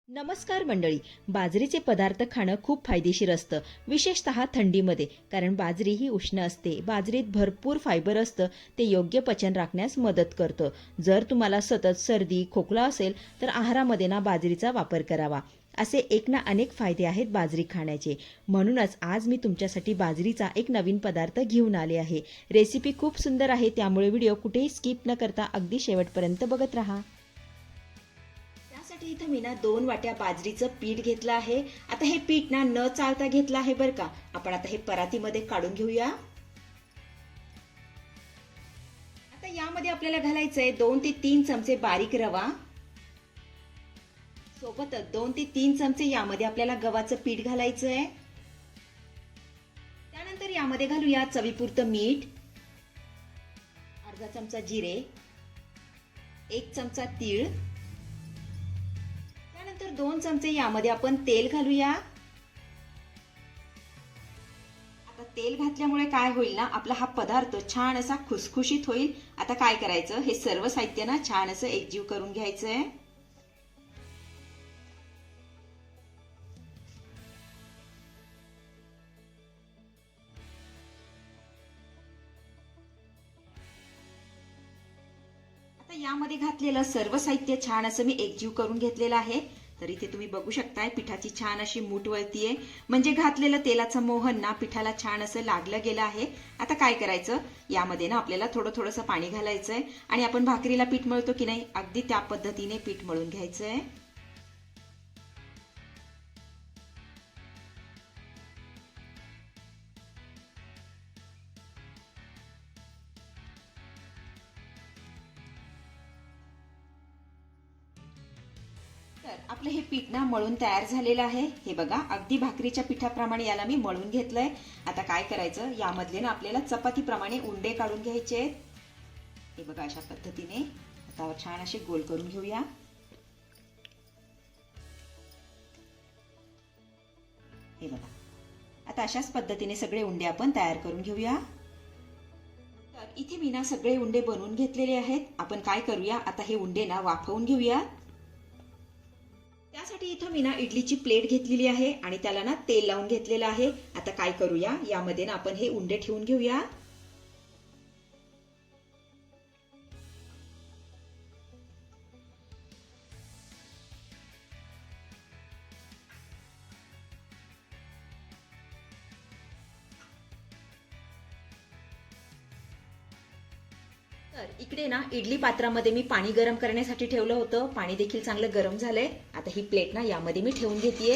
नमस्कार मंडळी. बाजरीचे पदार्थ खाणं खूप फायदेशीर असतं, विशेषतः थंडीमध्ये. कारण बाजरी ही उष्ण असते. बाजरीत भरपूर फायबर असतं, ते योग्य पचन राखण्यास मदत करतं. जर तुम्हाला सतत सर्दी खोकला असेल तर आहारामध्ये बाजरीचा वापर करावा. असे एक ना अनेक फायदे आहेत बाजरी खाण्याचे. म्हणूनच आज मी तुमच्यासाठी बाजरीचा एक नवीन पदार्थ घेऊन आले आहे. रेसिपी खूप सुंदर आहे, त्यामुळे व्हिडिओ कुठेही स्किप न करता अगदी शेवटपर्यंत बघत राहा. त्यासाठी इथं मी 2 वाट्या बाजरीचं पीठ घेतलं आहे. आता हे पीठ न चाळता घेतलं आहे बरं का. आपण आता हे परातीमध्ये काढून घेऊया. आता यामध्ये आपल्याला घालायचंय 2 ते 3 चमचे बारीक रवा. सोबतच 2 ते 3 चमचे यामध्ये आपल्याला गव्हाचं पीठ घालायचंय. त्यानंतर यामध्ये घालूया चवीपुरतं मीठ, अर्धा चमचा जिरे, 1 चमचा तीळ, त्यानंतर 2 चमचे यामध्ये आपण तेल घालूया. आता तेल घातल्यामुळे काय होईल ना, आपला हा पदार्थ छान असा खुसखुशीत होईल. आता काय करायचं, हे सर्व साहित्य छान असं एकजीव करून घ्यायचंय. आता यामध्ये घातलेलं सर्व साहित्य छान असं मी एकजीव करून घेतलेलं आहे. तर इथे तुम्ही बघू शकताय पिठाची छान अशी मूठ वळतीये, म्हणजे घातलेलं तेलाचं मोहन पिठाला छान असं लागलं गेलं आहे. आता काय करायचं, यामध्ये आपल्याला थोडंसं पाणी घालायचंय आणि आपण भाकरीला पीठ मळतो की नाही, अगदी त्या पद्धतीने पीठ मळून घ्यायचंय. तर आपलं हे पीठ मळून तयार झालेलं आहे. हे बघा, अगदी भाकरीच्या पिठाप्रमाणे याला मी मळून घेतलंय. आता काय करायचं, यामधले आपल्याला चपातीप्रमाणे उंडे काढून घ्यायचे. हे बघा, अशा पद्धतीने आता छान असे गोल करून घेऊया. हे बघा, आता अशाच पद्धतीने सगळे उंडे आपण तयार करून घेऊया. तर इथे मी सगळे उंडे बनवून घेतलेले आहेत. आपण काय करूया, आता हे उंडे वाफवून घेऊया. त्यासाठी इथं मी इडलीची प्लेट घेतलेली आहे आणि त्याला तेल लावून घेतलेलं आहे. आता काय करूया, यामध्ये आपण हे उंडे ठेवून घेऊया. तर इकडे इडली पात्रामध्ये मी पाणी गरम करण्यासाठी ठेवलं होतं. पाणी देखील चांगलं गरम झालंय. आता ही प्लेट यामध्ये मी ठेवून घेतेय.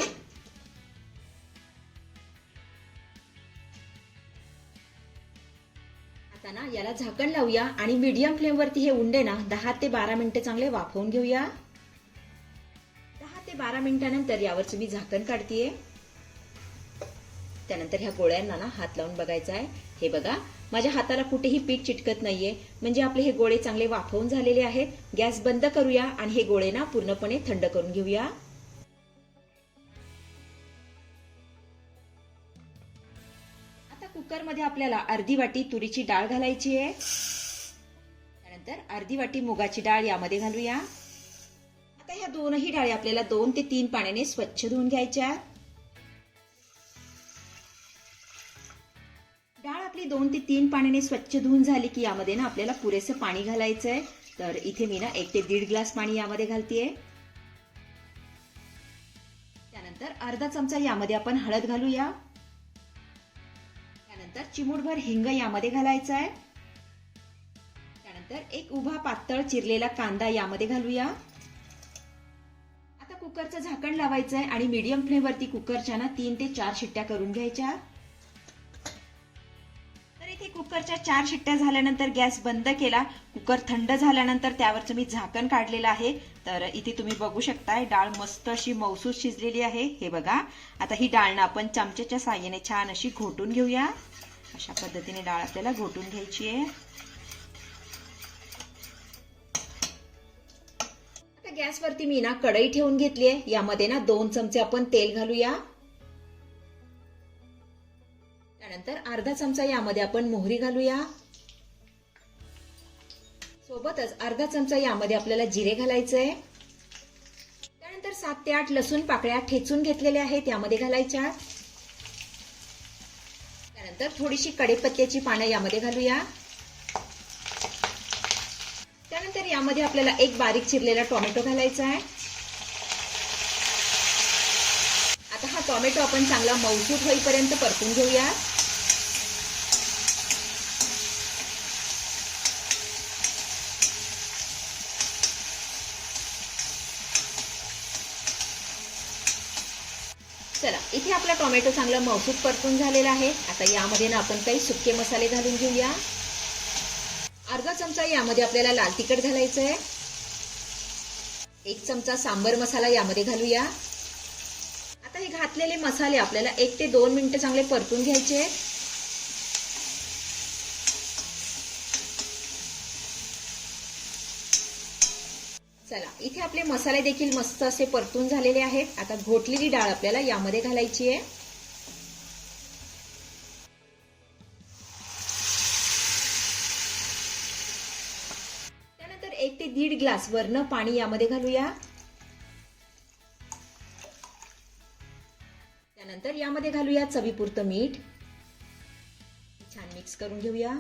आता याला झाकण लावूया आणि मीडियम फ्लेम वरती हे उंडे 10 ते 12 मिनिटं चांगले वाफवून घेऊया. 10 ते 12 मिनिटानंतर यावरच मी झाकण काढतेय. त्यानंतर ह्या गोळ्यांना हात लावून बघायचा आहे. हे बघा, माझ्या हाताला कुठेही पीठ चिटकत नाहीये, म्हणजे आपले हे गोळे चांगले वाफवून झालेले आहेत. गॅस बंद करूया आणि हे गोळे पूर्णपणे थंड करून घेऊया. आता कुकर मध्ये आपल्याला अर्धी वाटी तुरीची डाळ घालायची आहे. त्यानंतर अर्धी वाटी मुगाची डाळ यामध्ये घालूया. आता ह्या दोनही डाळी आपल्याला 2 ते 3 पाण्याने स्वच्छ धुवून घ्यायच्या. डाळ आपली 2 ते 3 पाण्याने स्वच्छ धुवून झाली की यामध्ये आपल्याला पुरेसं पाणी घालायचंय. तर इथे मी 1 ते 1.5 ग्लास पाणी यामध्ये घालतेय. त्यानंतर अर्धा चमचा यामध्ये आपण हळद घालूया. त्यानंतर चिमूटभर हिंग यामध्ये घालायचा आहे. त्यानंतर एक उभा पातळ चिरलेला कांदा यामध्ये घालूया. आता कुकरचं झाकण लावायचं आहे आणि मीडियम फ्लेम वरती कुकरच्या 3 ते 4 शिट्ट्या करून घ्यायच्या. कुकरच्या 4 शिट्ट्या झाल्यानंतर गॅस बंद केला. कुकर थंड झाल्यानंतर त्यावरचं मी झाकण काढलेलं आहे. तर इथे तुम्ही बघू शकताय, डाळ मस्त अशी मऊसूत शिजलेली आहे. हे बघा, आता ही डाळ आपण चमच्याच्या साहाय्याने छान अशी घोटून घेऊया. अशा पद्धतीने डाळ आपल्याला घोटून घ्यायची आहे. आता गॅसवरती मी कढई ठेवून घेतली आहे. यामध्ये 2 चमचे आपण तेल घालूया. त्यानंतर अर्धा चमचा यामध्ये आपण मोहरी घालूया. सोबतच अर्धा चमचा यामध्ये आपल्याला जिरे घालायचंय. त्यानंतर 7 ते 8 लसूण पाकळ्या ठेचून घेतलेल्या आहेत, यामध्ये घालायच्या. त्यानंतर थोडीशी कढीपत्त्याची पानं यामध्ये घालूया. त्यानंतर यामध्ये आपल्याला एक बारीक चिरलेला टोमॅटो घालायचा आहे. आता हा टोमॅटो आपण चांगला मऊसूत होईपर्यंत परतून घेऊया. चला, इथे आपला टोमॅटो चांगला मऊसूत परतून झालेला आहे. आता यामध्ये ना आपण काही सुके मसाले घालून घेऊया. अर्धा चमचा यामध्ये आपल्याला लाल तिखट घालायचं आहे. 1 चमचा सांबर मसाला यामध्ये घालूया. आता हे घातलेले मसाले आपल्याला 1 ते 2 मिनिटं चांगले परतून घ्यायचे. चला, इथे आपले मसाले देखील मस्त असे परतून झालेले आहेत. आता घोटलेली डाळ आपल्याला यामध्ये घालायची आहे. त्यानंतर 1 ते 1.5 ग्लास वरनं पाणी यामध्ये घालूया. त्यानंतर यामध्ये घालूया चवीपुरतं मीठ. छान मिक्स करून घेऊया.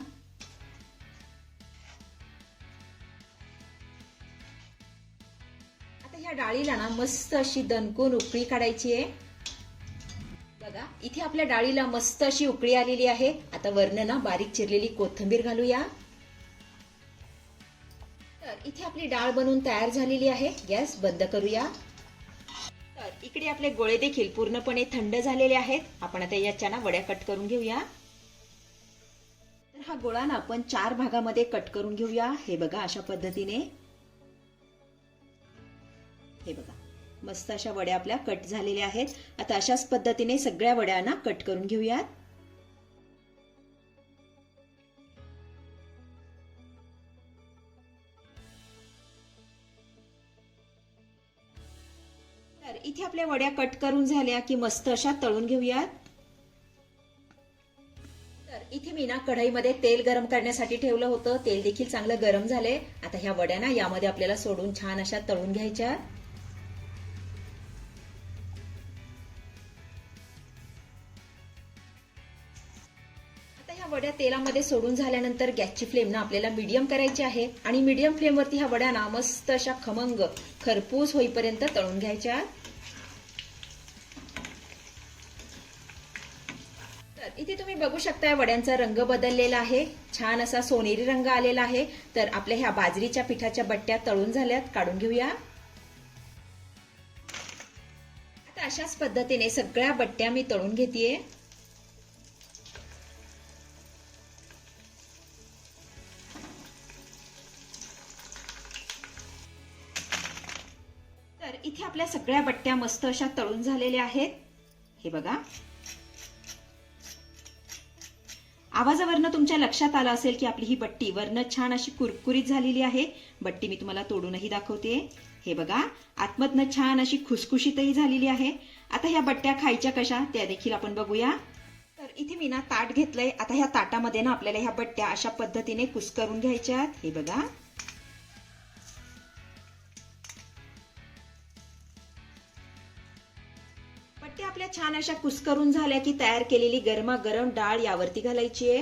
या डाळीला ना मस्त अशी दणकून उकळी काढायची आहे. बघा, इथे आपल्या डाळीला मस्त अशी उकळी आलेली आहे. आता वरनं ना बारीक चिरलेली कोथिंबीर घालूया. तर इथे आपली डाळ बनवून तयार झालेली आहे. गॅस बंद करूया. तर इकडे आपले गोळे देखील पूर्णपणे थंड झालेले आहेत. आपण आता याच्या ना वड्या कट करून घेऊया. तर हा गोळा ना आपण 4 भागामध्ये कट करून घेऊया. हे बघा, अशा पद्धतीने. हे बघा, मस्त अशा वड्या आपल्या कट झालेल्या आहेत. आता अशाच पद्धतीने सगळ्या वड्यांना कट करून घेऊयात. तर इथे आपल्या वड्या कट करून झाल्या की मस्त अशा तळून घेऊयात. तर इथे मी ना कढईमध्ये तेल गरम करण्यासाठी ठेवलं होतं. तेल देखील चांगलं गरम झाले. आता ह्या वड्या ना यामध्ये आपल्याला सोडून छान अशा तळून घ्यायच्या. वड्या तेलामध्ये सोडून झाल्यानंतर गॅसची फ्लेम ना आपल्याला मीडियम करायची आहे आणि मीडियम फ्लेमवरती ह्या वड्या ना मस्त अशा खमंग खरपूस होईपर्यंत तळून घ्यायच्या. तर इथे तुम्ही बघू शकता वड्यांचा रंग बदललेला आहे. छान असा सोनेरी रंग आलेला आहे. तर आपल्या ह्या बाजरीच्या पिठाच्या बट्ट्या तळून झाल्यात, काढून घेऊया. आता अशाच पद्धतीने सगळ्या बट्ट्या मी तळून घेतेय. तर इथे आपल्या सगळ्या बट्ट्या मस्त अशा तळून झालेल्या आहेत. हे बघा, आवाजावरनं तुमच्या लक्षात आलं असेल की आपली ही बट्टी वरनं छान अशी कुरकुरीत झालेली आहे. बट्टी मी तुम्हाला तोडूनही दाखवते. हे बघा, आतमधनं छान अशी खुसखुशीतही झालेली आहे. आता ह्या बट्ट्या खायच्या कशा त्या देखील आपण बघूया. तर इथे मी ना ताट घेतलंय. आता ह्या ताटामध्ये ना आपल्याला ह्या बट्ट्या अशा पद्धतीने कुस्करून घ्यायच्या. हे बघा, बट्ट्या आपल्या छान अशा कुस्करून झाल्या की तयार केलेली गरमागरम डाळ यावरती घालायची आहे.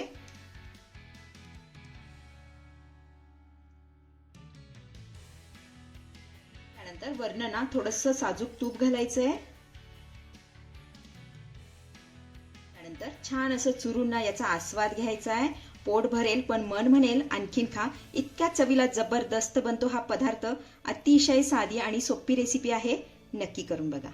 त्यानंतर वरनं ना थोडंसं साजूक तूप घालायचंय. त्यानंतर छान असं चुरून ना याचा आस्वाद घ्यायचा आहे. पोट भरेल पण मन म्हणेल आणखीन खा, इतक्या चवीला जबरदस्त बनतो हा पदार्थ. अतिशय साधी आणि सोपी रेसिपी आहे. नक्की करून बघा.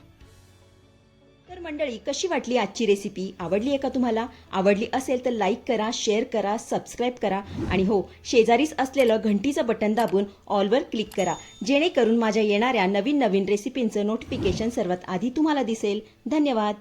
तर मंडळी, कशी वाटली आजची रेसिपी? आवडली आहे का तुम्हाला? आवडली असेल तर लाईक करा, शेअर करा, सबस्क्राईब करा आणि हो, शेजारीच असलेलं घंटीचं बटन दाबून ऑलवर क्लिक करा, जेणेकरून माझ्या येणाऱ्या नवीन रेसिपींचं नोटिफिकेशन सर्वात आधी तुम्हाला दिसेल. धन्यवाद.